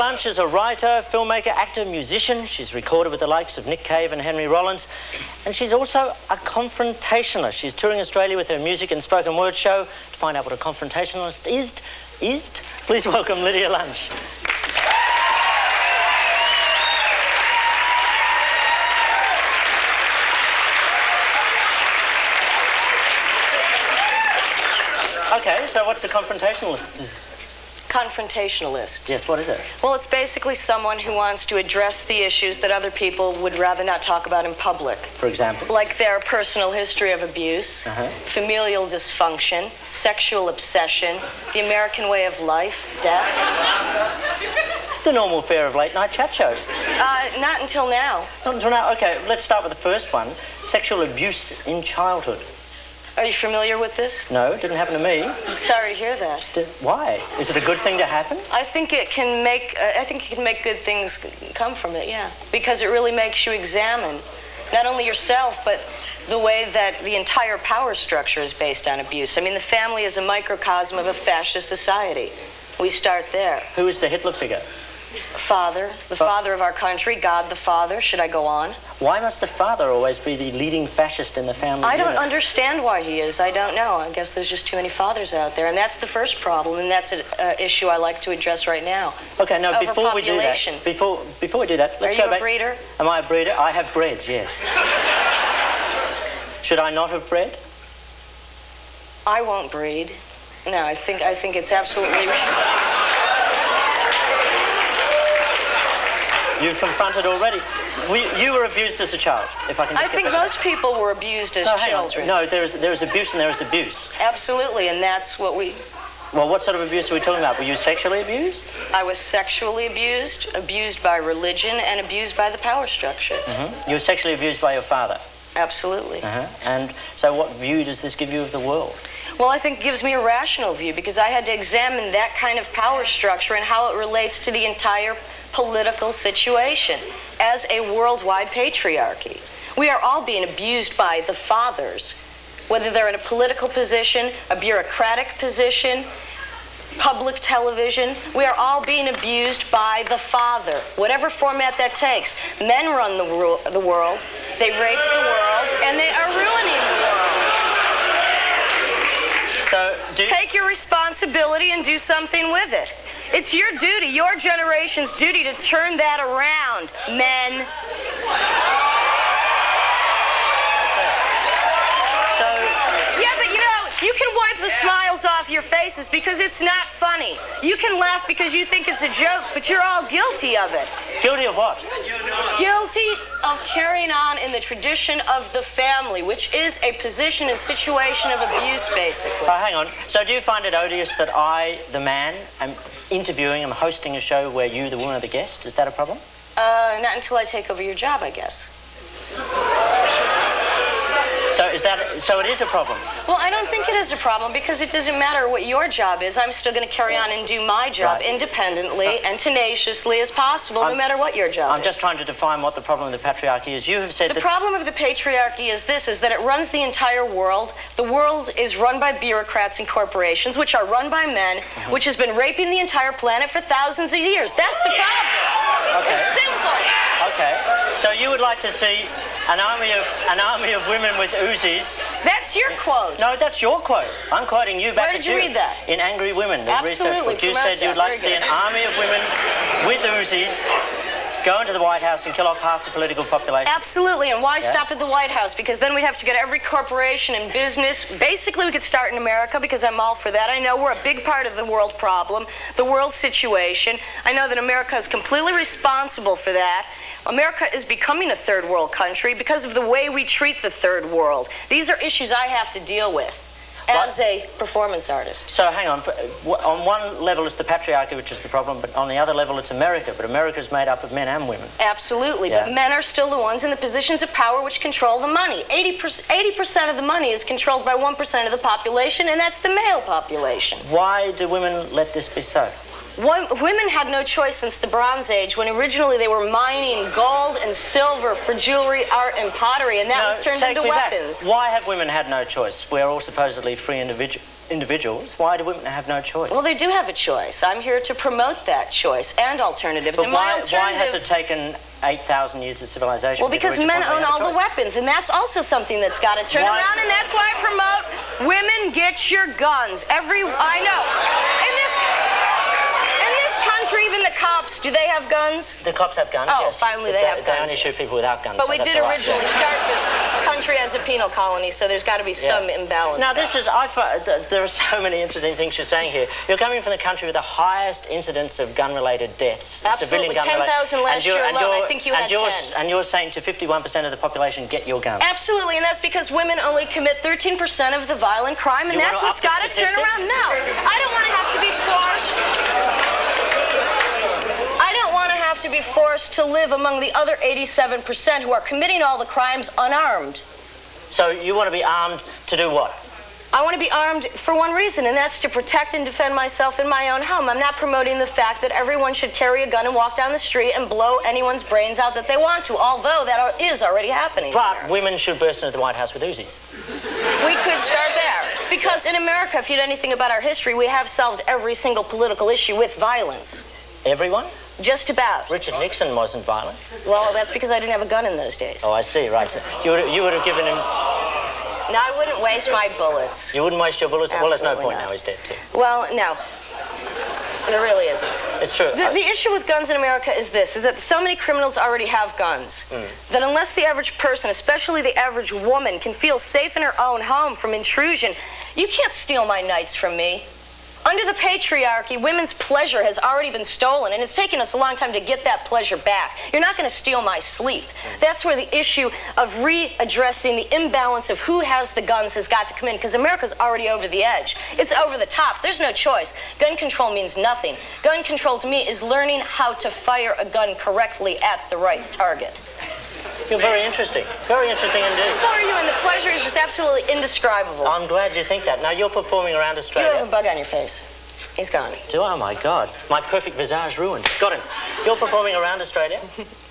Lunch is a writer, filmmaker, actor, musician. She's recorded with the likes of Nick Cave and Henry Rollins. And she's also a confrontationalist. She's touring Australia with her music and spoken word show. To find out what a confrontationalist is, please welcome Lydia Lunch. Okay, so what's a confrontationalist? Confrontationalist. Yes, what is it? Well, it's basically someone who wants to address the issues that other people would rather not talk about in public. For example? Like their personal history of abuse, familial dysfunction, sexual obsession, the American way of life, death. The normal fare of late-night chat shows. Not until now. Not until now. Okay, let's start with the first one. Sexual abuse in childhood. Are you familiar with this? No, it didn't happen to me. I'm sorry to hear that. Why? Is it a good thing to happen? I think it can make good things come from it, yeah. Because it really makes you examine not only yourself, but the way that the entire power structure is based on abuse. I mean, the family is a microcosm of a fascist society. We start there. Who is the Hitler figure? Father, the father of our country, God the Father. Should I go on? Why must the father always be the leading fascist in the family I don't unit? understand why he is. I don't know. I guess there's just too many fathers out there. And that's the first problem, and that's an issue I like to address right now. Okay, no, before we do that, before we do that, let's go back. Are you a breeder? Am I a breeder? I have bred, yes. Should I not have bred? I won't breed. No, I think it's absolutely... You've confronted already. You were abused as a child, if I can just I think most people were abused as children. No, there is abuse and there is abuse. Absolutely, and that's what we... Well, what sort of abuse are we talking about? Were you sexually abused? I was sexually abused, abused by religion, and abused by the power structure. You were sexually abused by your father? Absolutely. And so what view does this give you of the world? Well, I think it gives me a rational view, because I had to examine that kind of power structure and how it relates to the entire political situation as a worldwide patriarchy. We are all being abused by the fathers, whether they're in a political position, a bureaucratic position, public television. We are all being abused by the father, whatever format that takes. Men run the world, they rape the world, and they are ruining the world. So, take your responsibility and do something with it. It's your duty, your generation's duty, to turn that around, men. Yeah, but you know, you can wipe the smiles off your faces because it's not funny. You can laugh because you think it's a joke, but you're all guilty of it. Guilty of what? Guilty of carrying on in the tradition of the family, which is a position and situation of abuse, basically. Hang on. So do you find it odious that I, the man, am interviewing, I'm hosting a show where you, the woman, are the guest? Is that a problem? Not until I take over your job, I guess. So it is a problem? Well, I don't think it is a problem, because it doesn't matter what your job is. I'm still going to carry on and do my job independently and tenaciously as possible, no matter what your job is. I'm just trying to define what the problem of the patriarchy is. You have said the problem of the patriarchy is this, is that it runs the entire world. The world is run by bureaucrats and corporations, which are run by men, which has been raping the entire planet for thousands of years. That's the problem. Okay. It's simple. Okay. So you would like to see an army of women with Uzis. That's your quote. No, that's your quote. I'm quoting you back at you. Where did you read that? In Angry Women, the Absolutely. research book. You said you'd like to see an army of women with Uzis go into the White House and kill off half the political population. Absolutely, and why stop at the White House? Because then we'd have to get every corporation and business. Basically, we could start in America, because I'm all for that. I know we're a big part of the world problem, the world situation. I know that America is completely responsible for that. America is becoming a third world country because of the way we treat the third world. These are issues I have to deal with as a performance artist. So hang on. On one level it's the patriarchy, which is the problem, but on the other level it's America. But America is made up of men and women. Absolutely, but men are still the ones in the positions of power which control the money. 80% of the money is controlled by 1% of the population, and that's the male population. Why do women let this be so? Women had no choice since the Bronze Age, when originally they were mining gold and silver for jewelry, art, and pottery, and that was turned into weapons. Why have women had no choice? We're all supposedly free individuals. Why do women have no choice? Well, they do have a choice. I'm here to promote that choice and alternatives. But why has it taken 8,000 years of civilization? Well, because men own all the weapons, and that's also something that's got to turn around, and that's why I promote women get your guns. I know. Even the cops, do they have guns? The cops have guns, oh, yes. finally they have guns. They only shoot people without guns. But we did originally start this country as a penal colony, so there's got to be some imbalance. Now, there are so many interesting things you're saying here. You're coming from the country with the highest incidence of gun-related deaths. Absolutely, 10,000 last year alone. I think you had 10. And you're saying to 51% of the population, get your gun. Absolutely, and that's because women only commit 13% of the violent crime, and that's what's got to turn around. No, I don't want to have to be forced. To be forced to live among the other 87% who are committing all the crimes unarmed. So you want to be armed to do what? I want to be armed for one reason, and that's to protect and defend myself in my own home. I'm not promoting the fact that everyone should carry a gun and walk down the street and blow anyone's brains out that they want to, although that is already happening. But women should burst into the White House with Uzis. We could start there. Because in America, if you know anything about our history, we have solved every single political issue with violence. Everyone? Just about. Richard Nixon wasn't violent. Well, that's because I didn't have a gun in those days. Oh, I see, right. So you would have given him... No, I wouldn't waste my bullets. You wouldn't waste your bullets? Absolutely well, there's no point not. now, he's dead too. Well, no. There really isn't. It's true. The issue with guns in America is this, is that so many criminals already have guns, that unless the average person, especially the average woman, can feel safe in her own home from intrusion, you can't steal my nights from me. Under the patriarchy, women's pleasure has already been stolen, and it's taken us a long time to get that pleasure back. You're not going to steal my sleep. That's where the issue of readdressing the imbalance of who has the guns has got to come in, because America's already over the edge. It's over the top. There's no choice. Gun control means nothing. Gun control to me is learning how to fire a gun correctly at the right target. You're very interesting. Very interesting indeed. So are you, and the pleasure is just absolutely indescribable. I'm glad you think that. Now, you're performing around Australia. You have a bug on your face. He's gone. Oh, my God. My perfect visage ruined. Got him. You're performing around Australia?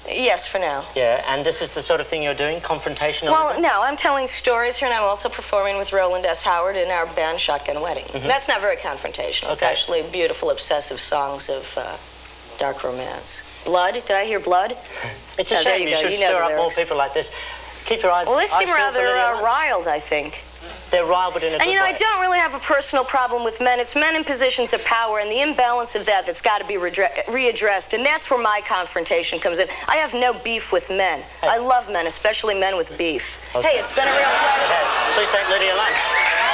Yes, for now. Yeah, and this is the sort of thing you're doing, confrontational? Well, no, I'm telling stories here, and I'm also performing with Roland S. Howard in our band Shotgun Wedding. That's not very confrontational. It's actually beautiful, obsessive songs of dark romance. Blood? Did I hear blood? It's a shame. You should stir up more people like this. Keep your eyes. Well, they seem rather riled, I think. They're riled, but in a good way. And you know, I don't really have a personal problem with men. It's men in positions of power, and the imbalance of that's got to be readdressed. And that's where my confrontation comes in. I have no beef with men. Hey. I love men, especially men with beef. Okay. Hey, it's been a real pleasure. Please thank Lydia Lunch.